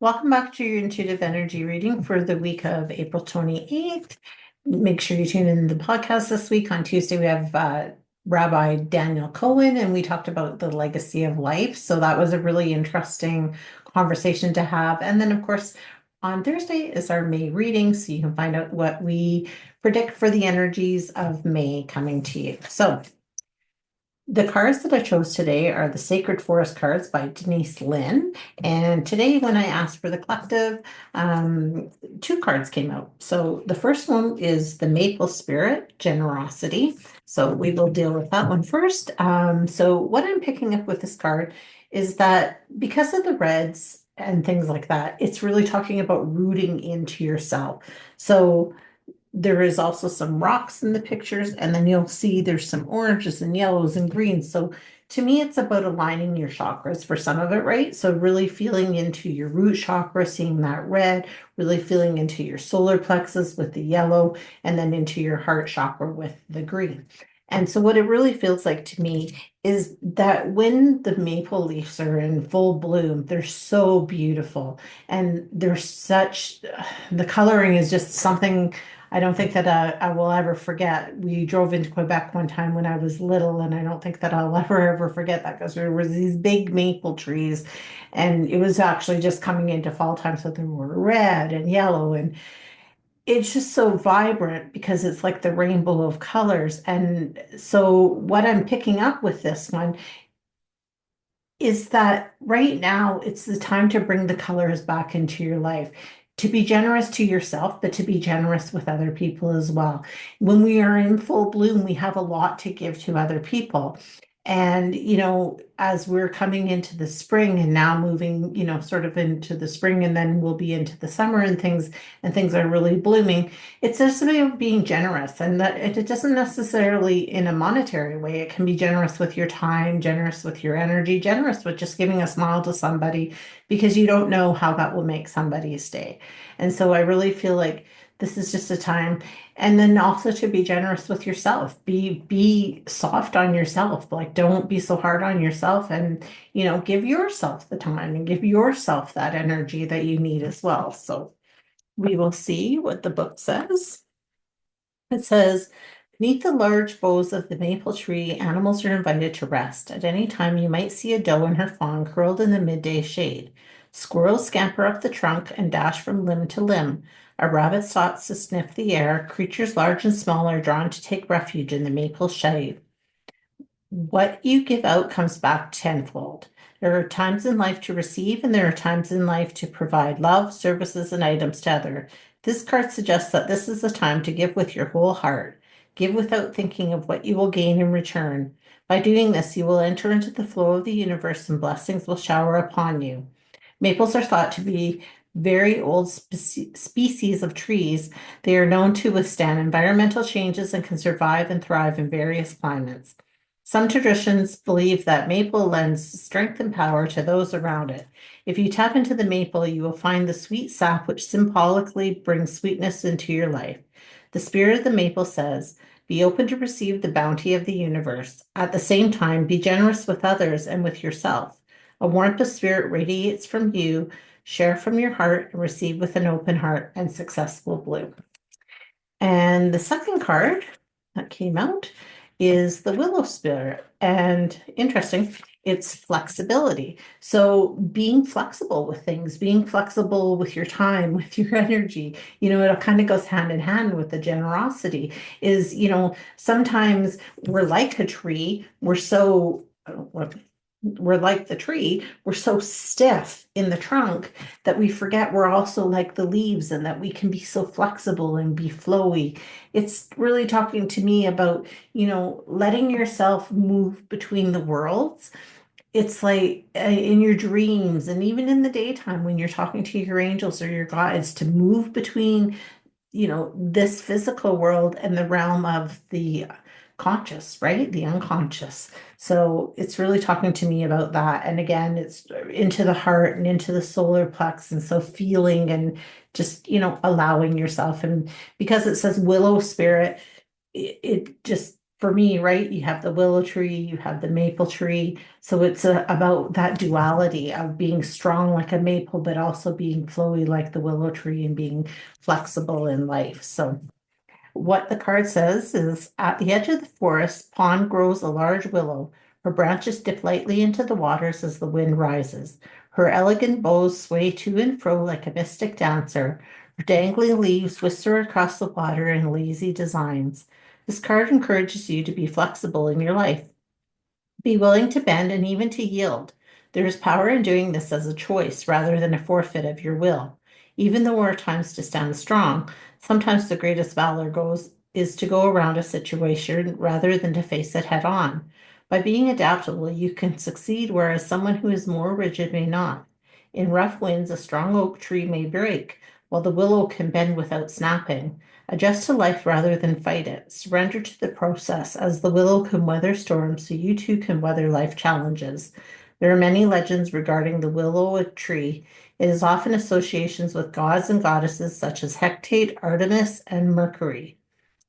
Welcome back to your intuitive energy reading for the week of April 28th. Make sure you tune in the podcast this week. On Tuesday, we have Rabbi Daniel Cohen, and we talked about the legacy of life. So that was a really interesting conversation to have. And then, of course, on Thursday is our May reading, so you can find out what we predict for the energies of May coming to you. So the cards that I chose today are the Sacred Forest cards by Denise Linn. And today, when I asked for the collective, two cards came out. So the first one is the Maple Spirit, Generosity. So we will deal with that one first. So what I'm picking up with this card is that because of the reds and things like that, it's really talking about rooting into yourself. So there is also some rocks in the pictures, and then you'll see there's some oranges and yellows and greens. So to me, it's about aligning your chakras for some of it, right? So really feeling into your root chakra, seeing that red, really feeling into your solar plexus with the yellow, and then into your heart chakra with the green. And so what it really feels like to me is that when the maple leaves are in full bloom, they're so beautiful. And they're such, the coloring is just something I don't think that I will ever forget. We drove into Quebec one time when I was little, and I don't think that I'll ever forget that because there was these big maple trees, and it was actually just coming into fall time, so they were red and yellow, and it's just so vibrant because it's like the rainbow of colors. And so what I'm picking up with this one is that right now it's the time to bring the colors back into your life, to be generous to yourself, but to be generous with other people as well. When we are in full bloom, we have a lot to give to other people. And, as we're coming into the spring and now moving, sort of into the spring, and then we'll be into the summer and things are really blooming. It's just about being generous, and that it doesn't necessarily in a monetary way. It can be generous with your time, generous with your energy, generous with just giving a smile to somebody because you don't know how that will make somebody's day. And so I really feel like this is just a time, and then also to be generous with yourself. Be soft on yourself. Like, don't be so hard on yourself, and give yourself the time and give yourself that energy that you need as well. So we will see what the book says. It says, beneath the large boughs of the maple tree, animals are invited to rest. At any time, you might see a doe and her fawn curled in the midday shade. Squirrels scamper up the trunk and dash from limb to limb. A rabbit stops to sniff the air. Creatures large and small are drawn to take refuge in the maple shade. What you give out comes back tenfold. There are times in life to receive, and there are times in life to provide love, services, and items to others. This card suggests that this is the time to give with your whole heart. Give without thinking of what you will gain in return. By doing this, you will enter into the flow of the universe and blessings will shower upon you. Maples are thought to be very old species of trees. They are known to withstand environmental changes and can survive and thrive in various climates. Some traditions believe that maple lends strength and power to those around it. If you tap into the maple, you will find the sweet sap which symbolically brings sweetness into your life. The spirit of the maple says, be open to receive the bounty of the universe. At the same time, be generous with others and with yourself. A warmth of spirit radiates from you. Share from your heart and receive with an open heart, and success will bloom. And the second card that came out is the Willow Spirit. And interesting, it's flexibility. So being flexible with things, being flexible with your time, with your energy, it kind of goes hand in hand with the generosity is, sometimes we're like a tree. We're like the tree, we're so stiff in the trunk that we forget we're also like the leaves and that we can be so flexible and be flowy. It's really talking to me about, letting yourself move between the worlds. It's like in your dreams and even in the daytime when you're talking to your angels or your guides to move between this physical world and the realm of the conscious, right? The unconscious. So it's really talking to me about that. And again, it's into the heart and into the solar plex. And so feeling and just, allowing yourself. And because it says willow spirit, it just for me, right, you have the willow tree, you have the maple tree. So it's about that duality of being strong like a maple, but also being flowy like the willow tree and being flexible in life. So what the card says is at the edge of the forest pond grows a large willow. Her branches dip lightly into the waters as the wind rises. Her elegant boughs sway to and fro like a mystic dancer. Her dangling leaves whisper across the water in lazy designs. This card encourages you to be flexible in your life. Be willing to bend and even to yield. There is power in doing this as a choice rather than a forfeit of your will. Even though there are times to stand strong, sometimes the greatest valor is to go around a situation rather than to face it head on. By being adaptable, you can succeed, whereas someone who is more rigid may not. In rough winds, a strong oak tree may break, while the willow can bend without snapping. Adjust to life rather than fight it. Surrender to the process as the willow can weather storms so you too can weather life challenges. There are many legends regarding the willow tree. It is often associations with gods and goddesses such as Hecate, Artemis, and Mercury.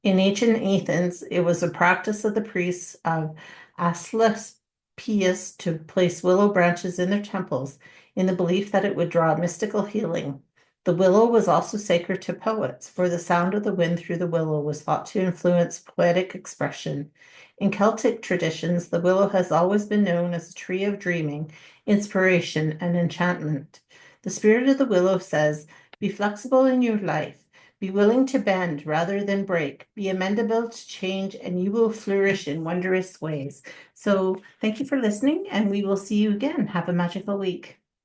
In ancient Athens, it was a practice of the priests of Asclepius to place willow branches in their temples in the belief that it would draw mystical healing. The willow was also sacred to poets, for the sound of the wind through the willow was thought to influence poetic expression. In Celtic traditions, the willow has always been known as a tree of dreaming, inspiration, and enchantment. The spirit of the willow says, be flexible in your life. Be willing to bend rather than break. Be amendable to change, and you will flourish in wondrous ways. So, thank you for listening, and we will see you again. Have a magical week.